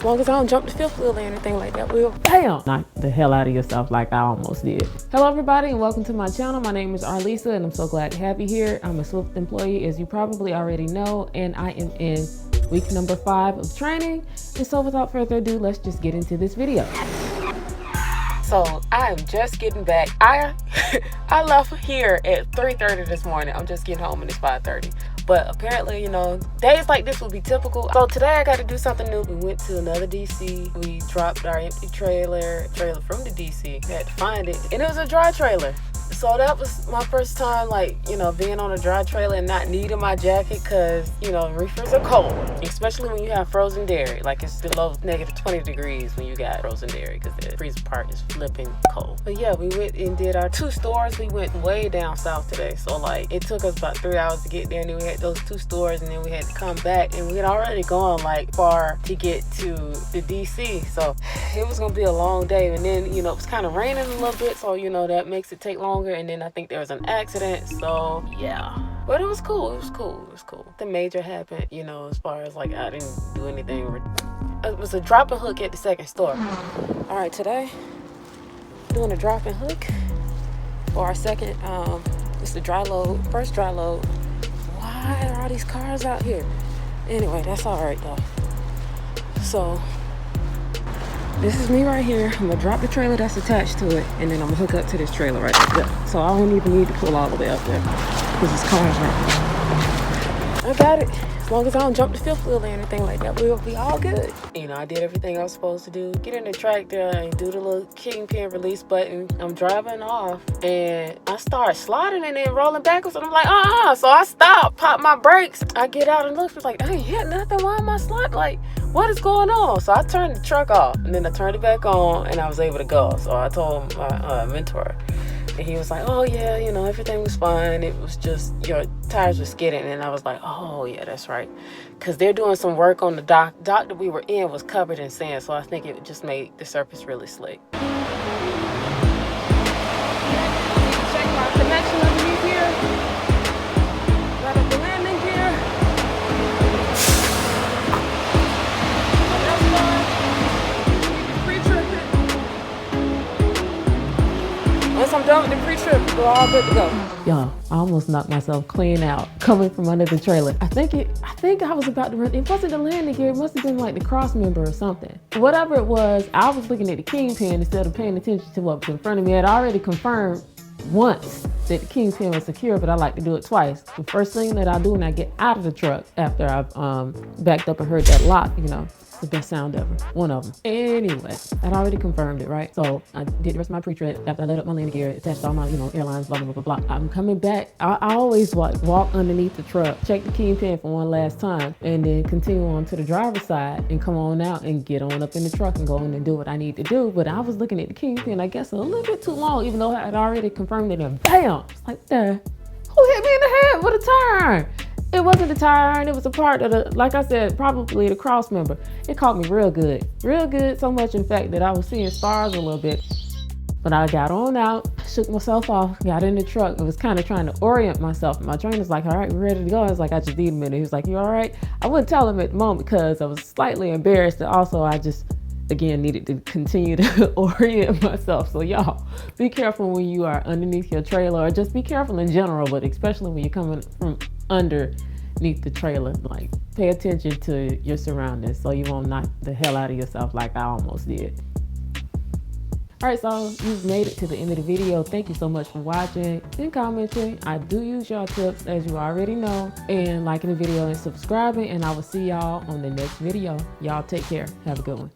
As long as I don't jump the fifth wheel or anything like that, we'll bam! Knock the hell out of yourself like I almost did. Hello everybody and welcome to my channel. My name is Arlisa and I'm so glad to have you here. I'm a Swift employee, as you probably already know, and I am in week number 5 of training. And so without further ado, let's just get into this video. So I am just getting back. I left here at 3:30 this morning. I'm just getting home and it's 5:30. But apparently, you know, days like this will be typical. So today I got to do something new. We went to another DC. We dropped our empty trailer from the DC. We had to find it. And it was a dry trailer. So that was my first time, like, you know, being on a dry trailer and not needing my jacket because, you know, reefers are cold, especially when you have frozen dairy. Like, it's below -20 degrees when you got frozen dairy because the freezer part is flipping cold. But yeah, we went and did our 2 stores. We went way down south today. So, like, it took us about 3 hours to get there. And then we had those 2 stores and then we had to come back. And we had already gone, like, far to get to the DC. So it was going to be a long day. And then, you know, it was kind of raining a little bit. So, you know, that makes it take longer. And then I think there was an accident, so yeah, but it was cool. It was cool. The major happened, you know, as far as like I didn't do anything. It was a drop and hook at the second store. All right, today doing a drop and hook for our second. It's the dry load, first dry load. Why are all these cars out here? Anyway, that's all right though. So this is me right here. I'm gonna drop the trailer that's attached to it, and then I'm gonna hook up to this trailer right there. So I don't even need to pull all the way up there because this car's right there. I got it. As long as I don't jump the fifth wheel or anything like that, we'll be all good. You know, I did everything I was supposed to do. Get in the tractor and do the little kingpin release button. I'm driving off, and I start sliding and then rolling backwards, and I'm like, So I stop, pop my brakes. I get out and look. It's like, I ain't hit nothing. Why am I sliding? Like, what is going on? So I turned the truck off and then I turned it back on and I was able to go. So I told my mentor and he was like, oh yeah, you know, everything was fine. It was just your tires were skidding. And I was like, oh yeah, that's right. Because they're doing some work on the dock. The dock that we were in was covered in sand. So I think it just made the surface really slick. Check my connection underneath here. Right up the landing gear. Once I'm done with the pre-trip, we're all good to go. Y'all, I almost knocked myself clean out coming from under the trailer. I think I was about to run. It wasn't the landing gear. It must have been like the cross member or something. Whatever it was, I was looking at the kingpin instead of paying attention to what was in front of me. I had already confirmed once that the kingpin was secure, but I like to do it twice. The first thing that I do when I get out of the truck after I've backed up and heard that lock, you know, the best sound ever. One of them. Anyway, I'd already confirmed it, right? So I did the rest of my pre-trip after I let up my landing gear, attached all my, you know, airlines, blah, blah, blah, blah, blah. I'm coming back. I always walk underneath the truck, check the kingpin for one last time, and then continue on to the driver's side and come on out and get on up in the truck and go in and do what I need to do. But I was looking at the kingpin, I guess, a little bit too long, even though I had already confirmed it, and bam! It's like, who hit me in the head with a tire? It wasn't the tire, and it was a part of the, like I said, probably the cross member. It caught me real good, so much in fact that I was seeing stars a little bit. But I got on out, shook myself off, got in the truck. I was kind of trying to orient myself. My trainer's like, all right, we're ready to go. I was like, I just need a minute. He was like, you all right? I wouldn't tell him at the moment because I was slightly embarrassed. And also, I just, again, needed to continue to orient myself. So y'all, be careful when you are underneath your trailer, or just be careful in general, but especially when you're coming from underneath the trailer. Like, pay attention to your surroundings so you won't knock the hell out of yourself like I almost did. All right, so you've made it to the end of the video. Thank you so much for watching and commenting. I do use your tips, as you already know, and liking the video and subscribing, and I will see y'all on the next video. Y'all take care. Have a good one.